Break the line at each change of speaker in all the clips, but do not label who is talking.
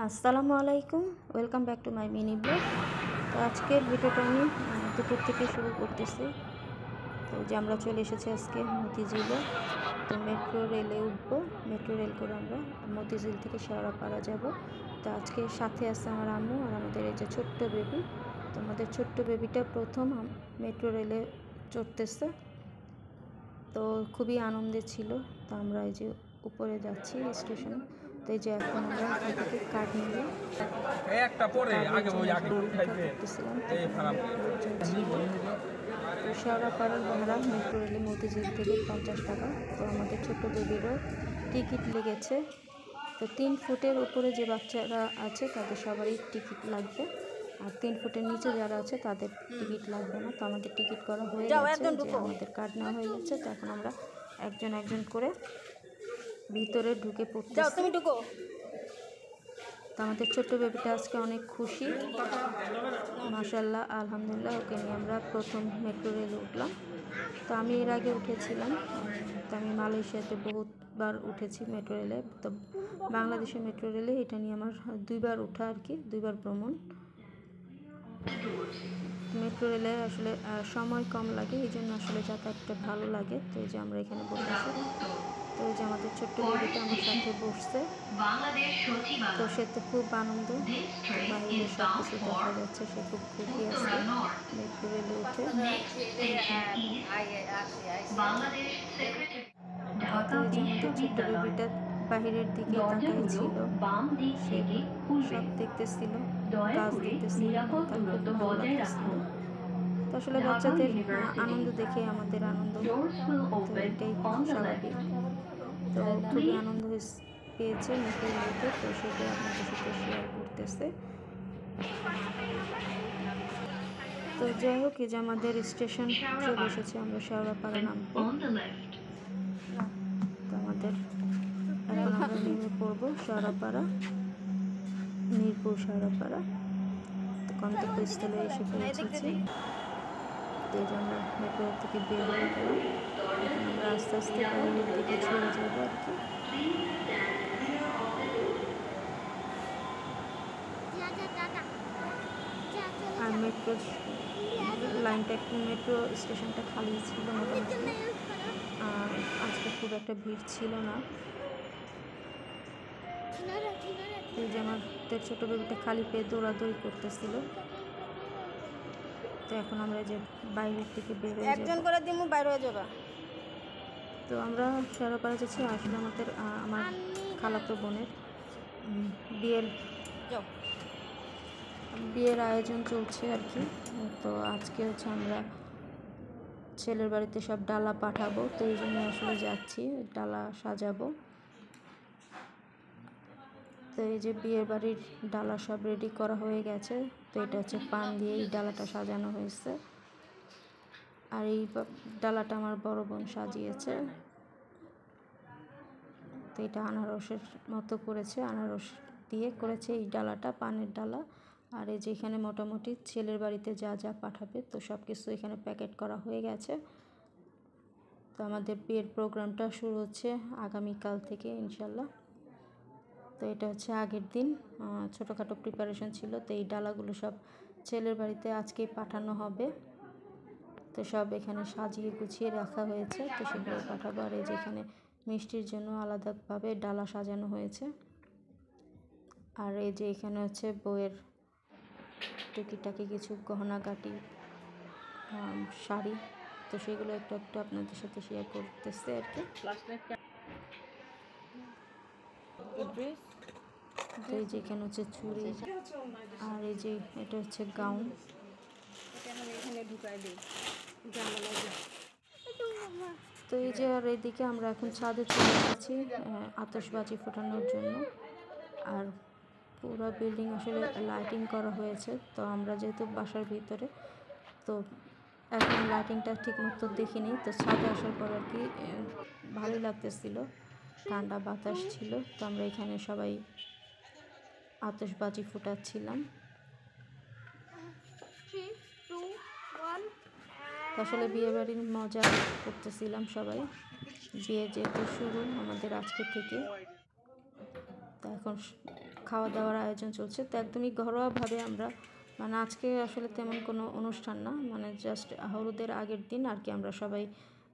আসসালামু আলাইকুম, welcome back to my mini blog. তো আজকের ভিডিওটা আমি দুপুর থেকে শুরু করতেছি। তো যে আমরা চলে এসেছি আজকে মতিঝিলে। তো মেট্রো রেলে উঠবো, মেট্রো রেল করে আমরা মতিঝিল থেকে শেওড়াপাড়া যাব। তো আজকে সাথে আছে আমার আম্মু আর আমাদের এই যে ছোট্ট বেবি। তো আমাদের ছোট্ট বেবিটা প্রথম মেট্রো রেলে চড়তেছে, তো খুবই আনন্দের ছিল। তো আমরা এই যে উপরে যাচ্ছি স্টেশনে। তো এই যে এখন আমরা এখান থেকে কার্ড নিয়ে করতেছিলাম। তো শেওড়াপাড়ার ভাড়া মেট্রো রেলে মতিঝিল থেকে 50 টাকা। তো আমাদের ছোট্ট বেবিরও টিকিট লেগেছে। তো 3 ফুটের উপরে যে বাচ্চারা আছে তাদের সবারই টিকিট লাগবে, আর 3 ফুটের নিচে যারা আছে তাদের টিকিট লাগবে না। তো আমাদের টিকিট করা হয়ে গেছে, যে আমাদের কার্ড নেওয়া হয়ে গেছে। তো এখন আমরা একজন একজন করে ভিতরে ঢুকে পড়তেছি। তো আমাদের ছোট্ট বেবিটা আজকে অনেক খুশি, মাশাআল্লাহ, আলহামদুলিল্লাহ। ওকে নিয়ে আমরা প্রথম মেট্রো রেলে উঠলাম। তো আমি এর আগে উঠেছিলাম, তো আমি মালয়েশিয়াতে বহুতবার উঠেছি মেট্রো রেলে। তো বাংলাদেশের মেট্রো রেলে এটা নিয়ে আমার 2বার ওঠা আর কি, 2বার ভ্রমণ। মেট্রো রেলে আসলে সময় কম লাগে, এই জন্য আসলে যাতায়াতটা ভালো লাগে। তো এই যে আমরা এখানে বসেছি। তো এই যে আমাদের ছোট্ট বেবিটা আমার সাথে বসছে। তো সে তো খুব আনন্দ, বাইরে সব কিছু দেখা যাচ্ছে, সে খুব খুশি আছে মেট্রো রেলে উঠে। তো এই যে আমাদের ছোট্ট বেবিটা বাহিরের দিকে তাকাই ছিল, সে সব দেখতেছিল, গাছ দেখতেছিল, তার খুব ভালো লাগতেছিল। তো আসলে বাচ্চাদের আনন্দ দেখে আমাদের আনন্দ, তো এটাই স্বাভাবিক। তো খুবই আনন্দ পেয়েছে মেট্রো রেলে, তো সেটাই আপনাদের সাথে শেয়ার করতেছে। তো যাই হোক, এই যে আমাদের স্টেশন চলে এসেছে, আমরা শেওড়াপাড়া নামবো। তো আমাদের এখন আমরা নেমে পড়বো শেওড়াপাড়া, মিরপুর শেওড়াপাড়া। তো গন্তব্যস্থলে এসে পৌঁছেছি। তো এই যে আমরা মেট্রো থেকে বের হয়ে গেলাম, এখন আমরা আস্তে আস্তে বাইরের দিকে চলে যাবো আর কি। আর মেট্রো লাইনটা, মেট্রো স্টেশনটা খালি ছিল মোটামুটি, আজকে খুব একটা ভিড় ছিল না। এই যে আমাদের ছোটো বেবিটা খালি পেয়ে দৌড়াদৌড়ি করতেছিল। তো এখন আমরা যে বাইরের দিকে বের হয়ে
একজন করে দিমু বাইরে হয়ে যাবা।
তো আমরা শেওড়াপাড়া যাচ্ছি, আসলে আমার খালাতো বোনের বিয়ের আয়োজন চলছে আর কি। তো আজকে হচ্ছে আমরা ছেলের বাড়িতে সব ডালা পাঠাবো, তো এই জন্য আসলে যাচ্ছি, ডালা সাজাবো। তো এই যে বিয়ের বাড়ির ডালা সব রেডি করা হয়ে গেছে। তো এটা হচ্ছে পান দিয়ে এই ডালাটা সাজানো হয়েছে, আর এই ডালাটা আমার বড় বোন সাজিয়েছে। তো এটা আনারসের মতো করেছে, আনারস দিয়ে করেছে এই ডালাটা, পানের ডালা। আর এই যে এখানে মোটামুটি ছেলের বাড়িতে যা যা পাঠাবে তো সব কিছু এখানে প্যাকেট করা হয়ে গেছে। তো আমাদের বিয়ের প্রোগ্রামটা শুরু হচ্ছে আগামীকাল থেকে ইনশাল্লাহ। তো এটা হচ্ছে আগের দিন ছোটোখাটো প্রিপারেশন ছিল। তো এই ডালাগুলো সব ছেলের বাড়িতে আজকেই পাঠানো হবে। তো সব এখানে সাজিয়ে গুছিয়ে রাখা হয়েছে, তো সেগুলো পাঠাবো। আর এই যে এখানে মিষ্টির জন্য আলাদাভাবে ডালা সাজানো হয়েছে। আর এই যে এখানে হচ্ছে বউয়ের টুকিটাকি কিছু গহনাগাটি, শাড়ি, তো সেগুলো একটু একটু আপনাদের সাথে শেয়ার করতেছে আর কি। তো এই যে এখানে হচ্ছে চুড়ি, আর এই যে এটা হচ্ছে গাউন। তো এই যে, আর এইদিকে আমরা এখন ছাদে চলে এসেছি আতশবাজি ফোটানোর জন্য। আর পুরো বিল্ডিং আসলে লাইটিং করা হয়েছে। তো আমরা যেহেতু বাসার ভিতরে, তো এখন লাইটিংটা ঠিক মতো দেখিনি। তো ছাদে আসার পর আর কি ভালোই লাগতেছিল, ঠান্ডা বাতাস ছিল। তো আমরা এখানে সবাই আতশবাজি ফোটাচ্ছিলাম। আসলে বিয়েবাড়ির মজা করতেছিলাম সবাই, বিয়ে যেহেতু শুরু আমাদের আজকে থেকে। তো এখন খাওয়া দাওয়ার আয়োজন চলছে। তো একদমই ঘরোয়াভাবে আমরা মানে আজকে আসলে তেমন কোনো অনুষ্ঠান না, মানে জাস্ট হলুদের আগের দিন আর কি আমরা সবাই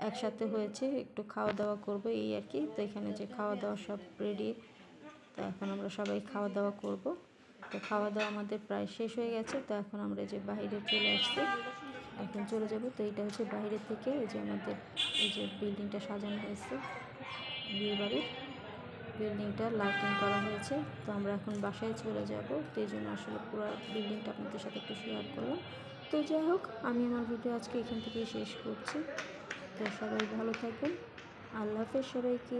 একসাথে হয়েছে, একটু খাওয়া দাওয়া করবো এই আর কি। তো এখানে যে খাওয়া দাওয়া সব রেডি, তো এখন আমরা সবাই খাওয়া দাওয়া করব। তো খাওয়া দাওয়া আমাদের প্রায় শেষ হয়ে গেছে। তো এখন আমরা যে বাইরে চলে আসছি, এখন চলে যাব। তো এইটা হচ্ছে বাইরে থেকে এই যে আমাদের এই যে বিল্ডিংটা সাজানো হয়েছে, বিয়ে বাড়ির বিল্ডিংটা লাইটিং করা হয়েছে। তো আমরা এখন বাসায় চলে যাব, তো এই জন্য আসলে পুরো বিল্ডিংটা আপনাদের সাথে একটু শেয়ার করলাম। তো যাই হোক, আমি আমার ভিডিও আজকে এখান থেকেই শেষ করছি। তো সবাই ভালো থাকবেন, আল্লাহ হাফেজ সবাইকে।